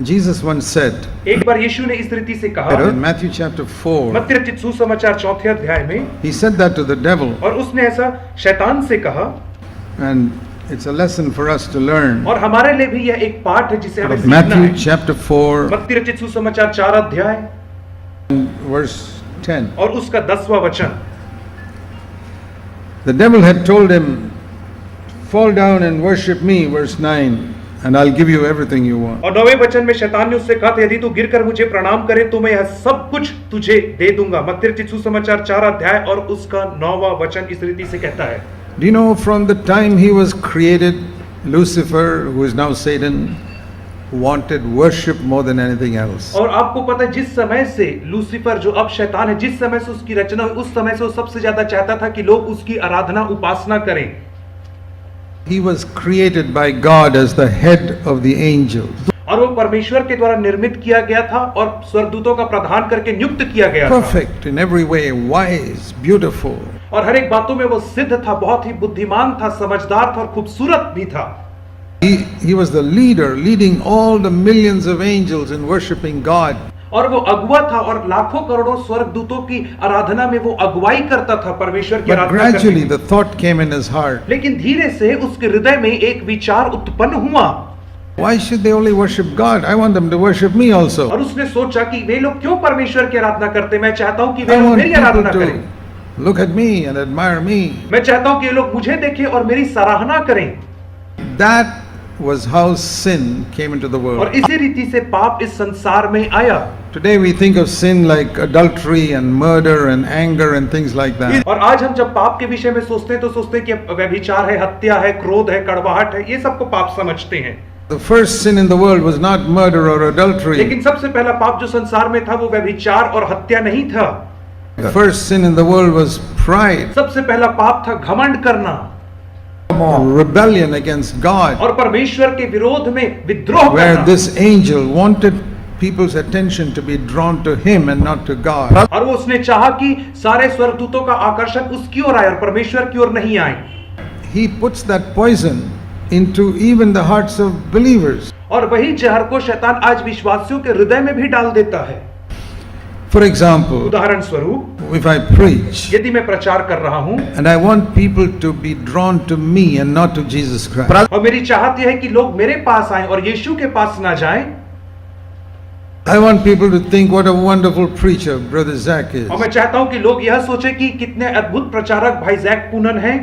Jesus once said, एक बार यीशु ने इस रीति से कहा in Matthew chapter 4, मत्ती रचित सुसमाचार 4 अध्याय में, he said that to the devil, और उसने ऐसा शैतान से कहा, and it's a lesson for us to learn. और हमारे लिए भी यह एक पाठ है जिसे हमें सीखना Matthew है। chapter 4, मत्ती रचित सुसमाचार 4 अध्याय verse 10. और उसका 10वां वचन। The devil had told him, fall down and worship me, verse 9, and I'll give you everything you want. और 9वें वचन में शैतान ने उससे कहा था, यदि तू गिरकर मुझे प्रणाम करे तो मैं यह सब कुछ तुझे दे दूंगा। मत्ती रचित सुसमाचार 4 अध्याय और उसका 9वां वचन इस रीति से कहता है। Do you know from the time he was created, Lucifer, who is now Satan, wanted worship more than anything else. और आपको पता है जिस समय से लूसीफर जो अब शैतान है, जिस समय से उसकी रचना हुई, उस समय से वो सबसे ज्यादा चाहता था कि लोग उसकी आराधना उपासना करें। He was created by God as the head of the angels. और वो परमेश्वर के द्वारा निर्मित किया गया था और स्वर्गदूतों का प्रधान करके नियुक्त किया गया था। Perfect in every way, wise, beautiful. और हर एक बातों में वो सिद्ध था, बहुत ही बुद्धिमान था, समझदार था और खूबसूरत भी था। He was the leader, leading all the millions of angels in worshiping God. और वो अगुवा था और लाखों करोड़ों स्वर्गदूतों की आराधना में वो अगुवाई करता था, परमेश्वर की But आराधना gradually करने। the thought came in his heart, लेकिन धीरे से उसके हृदय में एक विचार उत्पन्न हुआ why should they only worship God? I want them to worship me also. और उसने सोचा कि वे लोग क्यों परमेश्वर की आराधना करते, मैं चाहता हूं कि वे I लोग want मेरी आराधना people करें। to look at me and admire me. मैं चाहता हूं कि ये लोग मुझे देखें और मेरी सराहना करें। That was how sin came into the और world. इसी रीति से पाप इस संसार में आया। Today we think of sin like adultery and murder and anger and things like that. और आज हम जब पाप के विषय में सोचते हैं तो सोचते हैं कि व्यभिचार है, हत्या है, क्रोध है, कड़वाहट है, ये सबको पाप समझते हैं। The first sin in the world was not murder or adultery. लेकिन सबसे पहला पाप जो संसार में था वो व्यभिचार और हत्या नहीं था। The first sin in the world was pride, सबसे पहला पाप था घमंड करना rebellion against God, और परमेश्वर के विरोध में विद्रोह where करना। this angel wanted people's attention to be drawn to him and not to God. और वो उसने चाहा कि सारे स्वर्गदूतों का आकर्षण उसकी ओर आए और परमेश्वर की ओर नहीं आए। He puts that poison into even the hearts of believers. और वही जहर को शैतान आज विश्वासियों के हृदय में भी डाल देता है। For example, उदाहरण स्वरूप, if I preach यदि मैं प्रचार कर रहा हूँ and I want people to be drawn to me and not to Jesus Christ, और मेरी चाहत यह है कि लोग मेरे पास आएं और यीशु के पास ना जाएं, I want people to think what a wonderful preacher Brother Zach is. और मैं चाहता हूं कि लोग यह सोचे कि कितने अद्भुत प्रचारक भाई जैक पूनन हैं,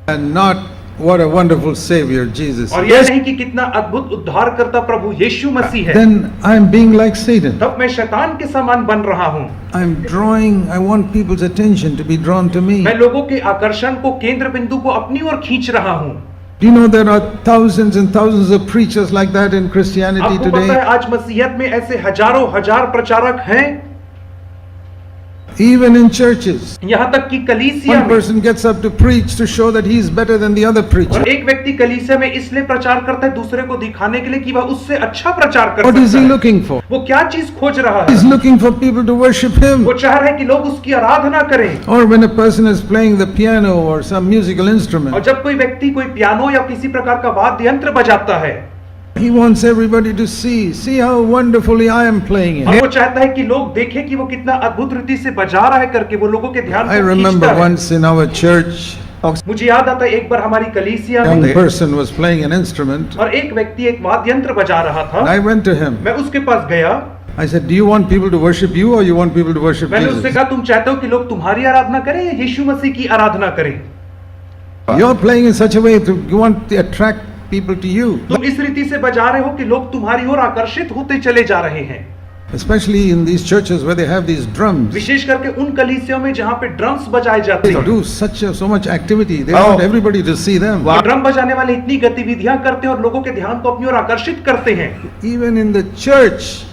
And not what a wonderful Savior Jesus और is. यह नहीं कि कितना अद्भुत उद्धारकर्ता प्रभु यीशु मसीह है। Then I'm being like Satan. तब मैं शैतान के समान बन रहा हूं। I want people's attention to be drawn to me. मैं लोगों के आकर्षण को, केंद्र बिंदु को अपनी ओर खींच रहा हूं। Do you know there are thousands and thousands of preachers like that in Christianity आपको पता है today? आज मसीहत में ऐसे हजारों हजार प्रचारक हैं, Even in churches. यहाँ तक कि कलीसिया One में। person gets up to preach to show that he is better than the other preacher. और एक व्यक्ति कलीसिया में इसलिए प्रचार करता है दूसरे को दिखाने के लिए कि वह उससे अच्छा प्रचार कर What is सकता he है। looking for? वो क्या चीज खोज रहा He's है? looking for people to worship him. वो चाह रहा है कि लोग उसकी आराधना करें। Or when a person is playing the piano or some musical और instrument, जब कोई व्यक्ति कोई पियानो या किसी प्रकार का वाद्य यंत्र बजाता है, he wants everybody to see how wonderfully I am playing और it. वो चाहता है कि लोग देखें कि वो कितना अद्भुत रीति से बजा रहा है करके वो लोगों के ध्यान I को remember खींचता है। once in our church, मुझे याद आता है एक बार हमारी कलीसिया a young में person was playing an instrument. और एक व्यक्ति एक वाद्य यंत्र बजा रहा And था। I went to him. मैं उसके पास गया, I said, do you want people to worship you or you want people to worship मैंने उससे Jesus? कहा तुम चाहते हो कि लोग तुम्हारी आराधना करें या यीशु मसीह की आराधना करें? You're playing in such a way to you want to attract people to you. तुम इस रीति से बजा रहे हो कि लोग तुम्हारी ओर आकर्षित होते चले जा रहे हैं। Especially in these churches where they have these drums. विशेष करके उन कलीसियों में जहाँ पे ड्रम्स बजाए जाते They हैं। do so much activity. They want everybody to see them. और ड्रम बजाने वाले इतनी गतिविधियां करते हैं और लोगों के ध्यान को अपनी ओर आकर्षित करते हैं। Even in the church,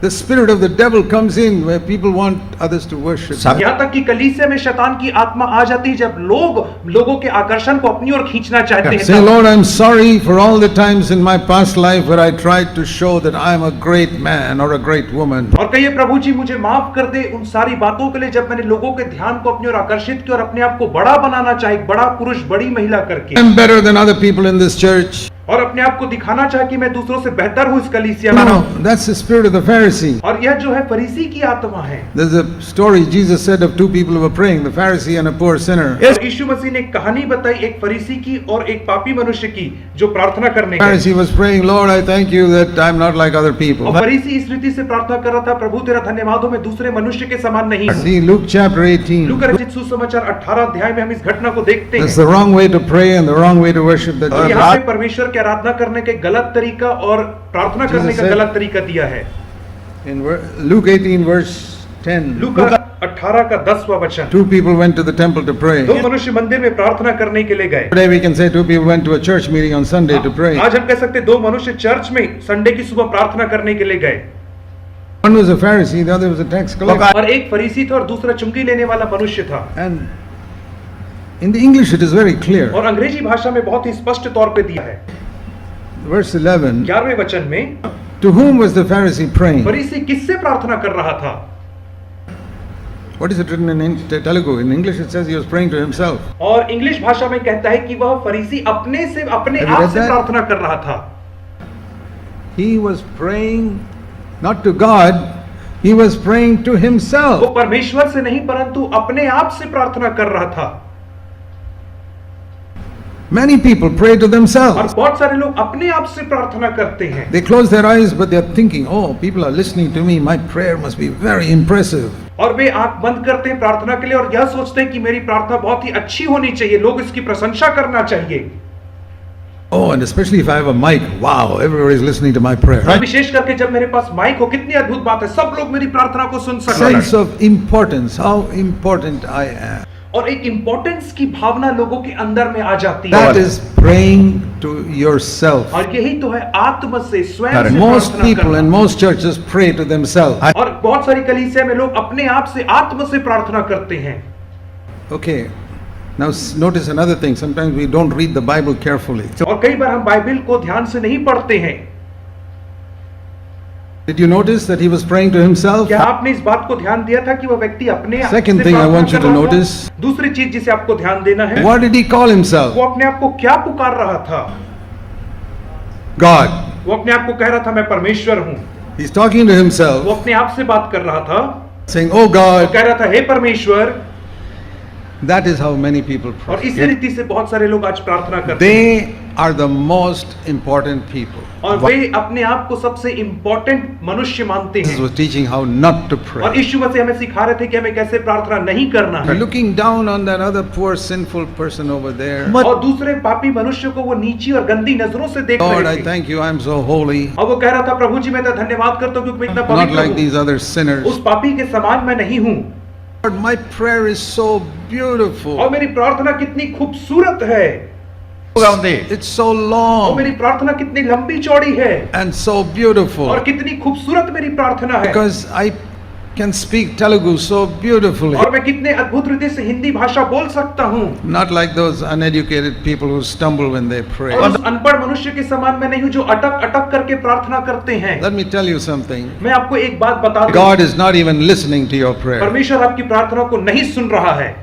the spirit of the devil comes in where people want others to worship. यहाँ तक कि कलीसिया में शैतान की आत्मा आ जाती है जब लोगों के आकर्षण को अपनी ओर खींचना चाहते हैं। Say, Lord, I'm sorry for all the times in my past life where I tried to show that I'm a great man or a great woman. और कहिए प्रभु जी मुझे माफ कर दे उन सारी बातों के लिए जब मैंने लोगों के ध्यान को अपनी ओर आकर्षित किया और अपने आप को बड़ा बनाना चाहिए, बड़ा पुरुष, बड़ी महिला करके। I'm better than other people in this church. और अपने आप को दिखाना चाहे कि मैं दूसरों से बेहतर हूँ इस कलीसिया में। No, that's the spirit of the Pharisee. और यह जो है फरीसी की आत्मा है। There's a story Jesus said of two people who were praying, the Pharisee and a poor sinner. और यीशु मसीह ने एक कहानी बताई, एक फरीसी की और एक पापी मनुष्य की जो प्रार्थना करने The गए। Pharisee was praying, Lord, I thank you that I'm not like other people. और फरीसी इस रीति से प्रार्थना कर रहा था, प्रभु तेरा धन्यवाद हो मैं दूसरे मनुष्य के समान नहीं हूँ। See Luke chapter 18. लूका रचित सुसमाचार 18 अध्याय में हम इस घटना को देखते That's हैं। the wrong way to pray and the wrong way to worship. That और यहाँ पे परमेश्वर की आराधना करने के गलत तरीका और प्रार्थना करने का said- गलत तरीका दिया है। in Luke 18 verse 10. लूका 18 का 10वां वचन। Two people went to the temple to pray. दो मनुष्य मंदिर में प्रार्थना करने के लिए गए। Today we can say two people went to a church meeting on Sunday to pray. आज हम कह सकते हैं दो मनुष्य चर्च में संडे की सुबह प्रार्थना करने के लिए गए। One was a Pharisee, the other was a tax collector. और एक फरीसी था और दूसरा चुंगी लेने वाला मनुष्य था। And in the English it is very clear. और अंग्रेजी भाषा में बहुत ही स्पष्ट तौर पे दिया है। Verse 11. 11वें वचन में To whom was the Pharisee praying? फरीसी किससे प्रार्थना कर रहा था? What is it written in Telugu? In English it says he was praying to himself. और इंग्लिश भाषा में कहता है कि वह फरीसी अपने Have you आप read से that? प्रार्थना कर रहा था। He was praying not to God, he was praying to वो himself. परमेश्वर से नहीं परंतु अपने आप से प्रार्थना कर रहा था। Many people pray to और themselves. बहुत सारे लोग अपने आप से प्रार्थना करते हैं। They close their eyes but they're thinking, oh, people are listening to me, my prayer must be very impressive. और वे आंख बंद करते हैं प्रार्थना के लिए और यह सोचते हैं कि मेरी प्रार्थना बहुत ही अच्छी होनी चाहिए, लोग इसकी प्रशंसा करना चाहिए। Oh, and especially if I have a mic, wow, everybody's listening to my prayer. और विशेष करके जब मेरे पास माइक हो, कितनी अद्भुत बात है, सब लोग मेरी प्रार्थना को सुन सकते Sense हैं। of importance, how important I am. और एक इम्पोर्टेंस की भावना लोगों के अंदर में आ जाती That है। is praying to yourself. और यही तो है आत्म से स्वयं से Most प्रार्थना people करना। in most churches pray to themselves. और बहुत सारी कलीसिया में लोग अपने आप से आत्म से प्रार्थना करते हैं। Okay, now notice another thing. Sometimes we don't read the Bible carefully. और कई बार हम बाइबल को ध्यान से नहीं पढ़ते हैं। Did you notice that he was praying to himself? क्या आपने इस बात को ध्यान दिया था कि वह व्यक्ति अपने आप Second से thing I प्रार्थना want you कर to रहा था? notice. दूसरी चीज जिसे आपको ध्यान देना है, What did he call himself? वो अपने आप को क्या पुकार रहा था? God. वो अपने आप को कह रहा था मैं परमेश्वर हूँ। He's talking to वो himself, अपने आप से बात कर रहा था, saying, Oh वो God. कह रहा था हे परमेश्वर। That is how many people और pray. इसी रीति से बहुत सारे लोग आज प्रार्थना करते हैं। They are the most important people. और वे अपने आप को सबसे इम्पोर्टेंट मनुष्य मानते Jesus हैं। was teaching how not to और pray. यीशु मसीह हमें सिखा रहे थे कि हमें कैसे प्रार्थना नहीं करना है। Looking down on that other poor sinful person over there. और दूसरे पापी मनुष्य को वो नीची और गंदी नजरों से देख Lord, रहे I थे। thank you, I'm so holy. और वो कह रहा था प्रभु जी मैं तो धन्यवाद करता हूँ क्योंकि मैं इतना Not पवित्र like हूँ। these other sinners. उस पापी के समान मैं नहीं हूँ। Lord, my prayer is so beautiful. और मेरी प्रार्थना कितनी खूबसूरत है, It's so और long मेरी प्रार्थना कितनी लंबी चौड़ी है, and so और beautiful. कितनी खूबसूरत मेरी प्रार्थना है। Because I can speak Telugu so beautifully. और मैं कितने अद्भुत रीति से हिंदी भाषा बोल सकता हूँ। Not like those uneducated people who stumble when they pray. और उस अनपढ़ मनुष्य के समान मैं नहीं हूँ जो अटक अटक करके प्रार्थना करते हैं। Let me tell you something. मैं आपको एक बात बता दूं, God is not even listening to your prayer. परमेश्वर आपकी प्रार्थना को नहीं सुन रहा है।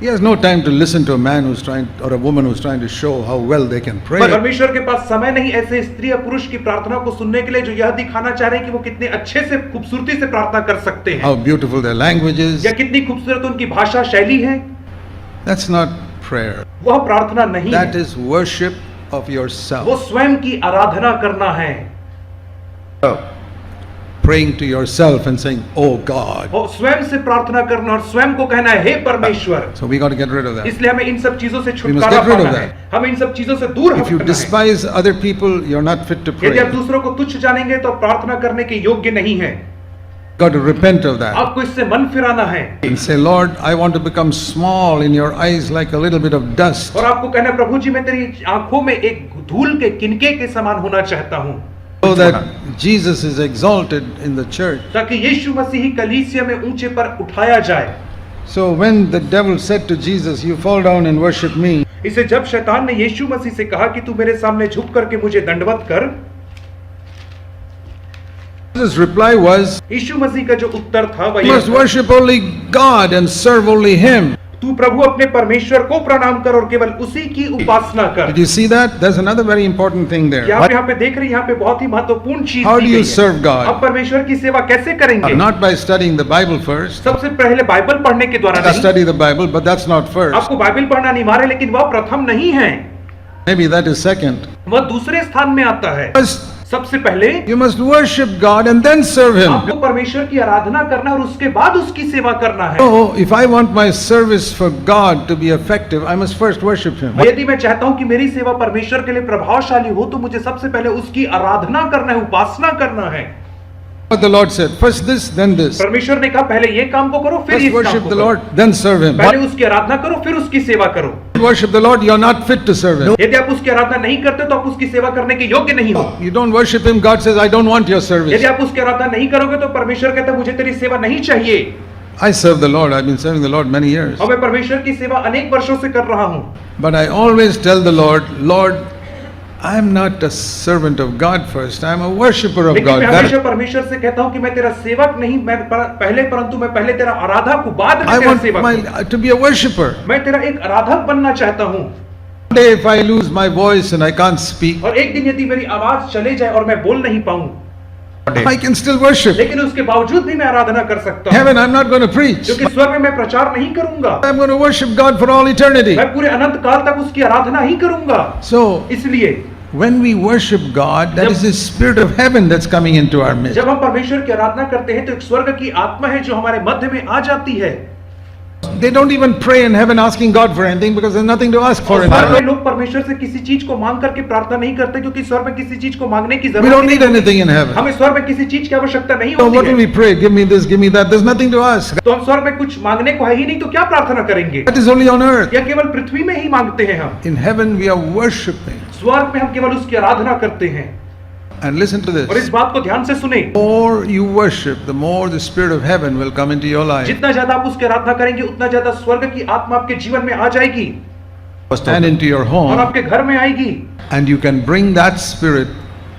He has no time to listen to a man who's trying or a woman who's trying to show how well they can pray. परमेश्वर के पास समय नहीं ऐसे स्त्री या पुरुष की प्रार्थना को सुनने के लिए जो यह दिखाना चाह रहे हैं कि वो कितने अच्छे से खूबसूरती से प्रार्थना कर सकते हैं, How beautiful their language is. या कितनी खूबसूरत उनकी भाषा शैली है। That's not prayer. वह प्रार्थना नहीं That है, is worship of वो yourself. स्वयं की आराधना करना है। Praying to yourself and saying, Oh God. और स्वयं से प्रार्थना करना और स्वयं को कहना है हे परमेश्वर। So we got to get rid of that. इसलिए हमें इन सब चीजों से must छुटकारा get rid of पाना है, that. हमें इन सब चीजों से दूर If you हटना है। despise other people, you're not fit to यदि आप pray. दूसरों को तुच्छ जानेंगे तो आप प्रार्थना करने के योग्य नहीं है। Got to repent of that. आपको इससे मन फिराना है And say, Lord, I want to become small in your eyes like a little bit of dust. और आपको कहना है प्रभु जी मैं तेरी आंखों में एक धूल के किनके के समान होना चाहता हूँ, So that Jesus is exalted in the church. ताकि यीशु मसीह ही कलीसिया में ऊंचे पर उठाया जाए। So when the devil said to Jesus, You fall down and worship me, इसे जब शैतान ने यीशु मसीह से कहा कि तू मेरे सामने झुक करके मुझे दंडवत कर, his reply was, यीशु मसीह का जो उत्तर था वह You यह must था, worship only God and serve only Him. तू प्रभु अपने परमेश्वर को प्रणाम कर और केवल उसी की उपासना कर। Did you see that? There's another very important thing there. क्या आप यहाँ पे देख रहे हैं? यहाँ पे बहुत ही महत्वपूर्ण चीज How दी do गई you है। serve God? आप परमेश्वर की सेवा कैसे करेंगे? Not by studying the Bible first. सबसे पहले बाइबल पढ़ने के द्वारा नहीं। Study the Bible, but that's not first. आपको बाइबल पढ़ना अनिवार्य है, लेकिन वह प्रथम नहीं है, Maybe that is second. वह दूसरे स्थान में आता है। First, सबसे पहले you must worship God and then serve Him. आपको परमेश्वर की आराधना करना और उसके बाद उसकी सेवा करना है। So, if I want my service for God to be effective, I must first worship Him. यदि मैं चाहता हूं कि मेरी सेवा परमेश्वर के लिए प्रभावशाली हो, तो मुझे सबसे पहले उसकी आराधना करना है, उपासना करना है। But the Lord said, first this, then this. परमेश्वर ने कहा पहले ये काम को करो, फिर First इस काम worship को the करो। Lord, then serve Him. पहले उसकी आराधना करो, फिर उसकी सेवा करो। Worship the Lord, you're not fit to serve Him. यदि आप उसकी आराधना नहीं करते तो आप उसकी सेवा करने के योग्य नहीं हो। You don't worship Him, God says, I don't want your service. यदि आप उसकी आराधना नहीं करोगे तो परमेश्वर कहता है मुझे तेरी सेवा नहीं चाहिए। I serve the Lord, I've been serving the Lord many years. और मैं परमेश्वर की सेवा अनेक वर्षों से कर रहा हूँ। But I always tell the Lord, Lord, I'm not a servant of God first, I'm a worshipper of लेकिन God. मैं That- हमेशा परमेश्वर से कहता हूँ कि मैं तेरा सेवक नहीं, परंतु मैं पहले तेरा आराधक हूँ, बाद में I तेरा want सेवक। to be a worshipper. मैं तेरा एक आराधक बनना चाहता हूँ। One day if I lose my voice and I can't speak, और एक दिन यदि मेरी आवाज चले जाए और मैं बोल नहीं पाऊं, I can still worship. लेकिन उसके बावजूद भी मैं आराधना कर सकता हूँ। Heaven, I'm not going to preach. क्योंकि स्वर्ग में मैं प्रचार नहीं करूंगा, I'm going to worship God for all eternity. मैं पूरे अनंत काल तक उसकी आराधना ही करूंगा। So, इसलिए when we worship God, that is the Spirit of heaven that's coming into our midst. जब हम परमेश्वर की आराधना करते हैं तो एक स्वर्ग की आत्मा है जो हमारे मध्य में आ जाती है। They don't even pray in heaven asking God for anything because there's nothing to ask for और in स्वर्ग में heaven. लोग परमेश्वर से किसी चीज को मांग करके प्रार्थना नहीं करते, क्योंकि स्वर्ग में किसी चीज को मांगने की We जरूरत don't नहीं need anything in heaven. हमें स्वर्ग में किसी चीज की आवश्यकता नहीं So what होती do है। we pray? Give me this, give me that. There's nothing to ask. तो हम स्वर्ग में कुछ मांगने को है ही नहीं, तो क्या प्रार्थना करेंगे? That is only on earth. या केवल पृथ्वी में ही मांगते हैं हम। In heaven we are worshipping. स्वर्ग में हम केवल उसकी आराधना करते हैं। And listen to और इस this. बात को ध्यान से सुने, The more you worship, the more the Spirit of heaven will come into your life. जितना ज्यादा आप उसकी आराधना करेंगे उतना ज्यादा स्वर्ग की आत्मा आपके जीवन में आ जाएगी And into your और home. आपके घर में आएगी। And you can bring that Spirit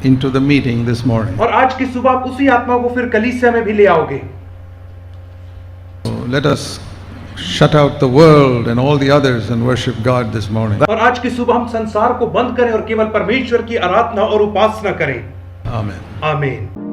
into the meeting this morning. और आज की सुबह आप उसी आत्मा को फिर कलीसिया में भी ले आओगे। So let us shut out the world and all the others and worship God this morning. और आज की सुबह हम संसार को बंद करें और केवल परमेश्वर की आराधना और उपासना करें। Amen. आमीन।